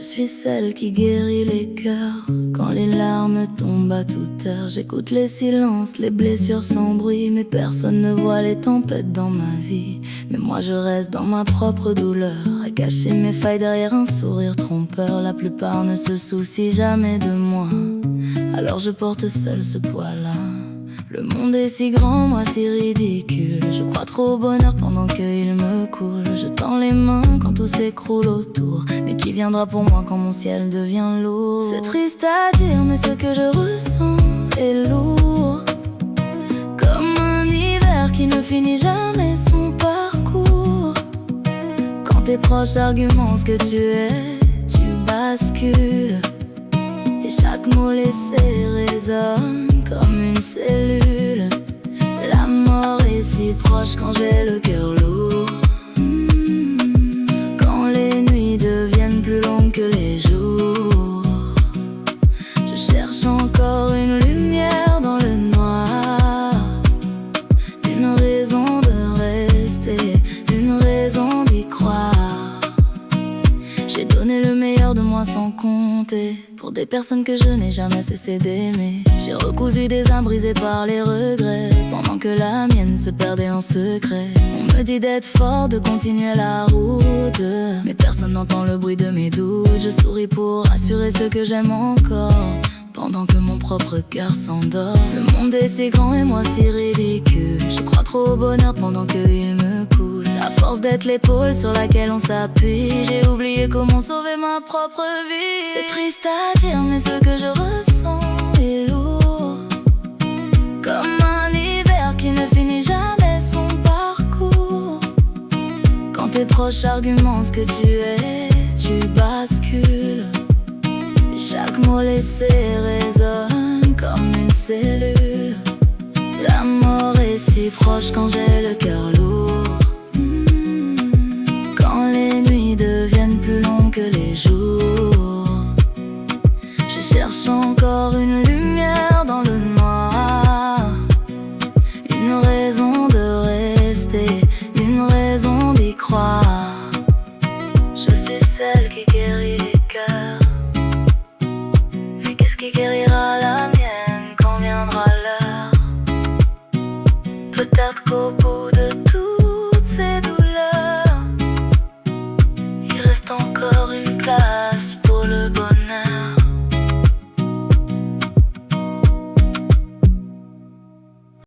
Je suis celle qui guérit les cœurs. Quand les larmes tombent à toute heure, j'écoute les silences, les blessures sans bruit. Mais personne ne voit les tempêtes dans ma vie. Mais moi je reste dans ma propre douleur, à cacher mes failles derrière un sourire trompeur. La plupart ne se soucient jamais de moi, alors je porte seul ce poids-là. Le monde est si grand, moi si ridicule. Je crois trop au bonheur pendant qu'il me coule. Je tends les mains quand tout s'écroule autour. Mais qui viendra pour moi quand mon ciel devient lourd? C'est triste à dire, mais ce que je ressens est lourd, comme un hiver qui ne finit jamais son parcours. Quand tes proches argumentent ce que tu es, tu bascules. Et chaque mot laissé résonne comme une cellule. La mort est si proche quand j'ai le cœur lourd. Quand les nuits deviennent plus longues que les jours, je cherche encore une lumière dans le noir. Une raison de rester, une raison d'y croire. J'ai donné le meilleur de moi sans compter, pour des personnes que je n'ai jamais cessé d'aimer. J'ai recousu des âmes brisées par les regrets, pendant que la mienne se perdait en secret. On me dit d'être fort, de continuer la route, mais personne n'entend le bruit de mes doutes. Je souris pour assurer ceux que j'aime encore, pendant que mon propre cœur s'endort. Le monde est si grand et moi si ridicule. Je crois trop au bonheur pendant qu'il me coule. La force d'être l'épaule sur laquelle on s'appuie. J'ai oublié comment sauver ma propre vie. C'est triste à dire, mais ce que je ressens est lourd, comme un hiver qui ne finit jamais son parcours. Quand tes proches argumentent ce que tu es, tu bascules. Et chaque mot laissé résonne comme une cellule. La mort est si proche quand j'ai le cœur lourd. Quand les nuits deviennent plus longues que les jours, je cherche encore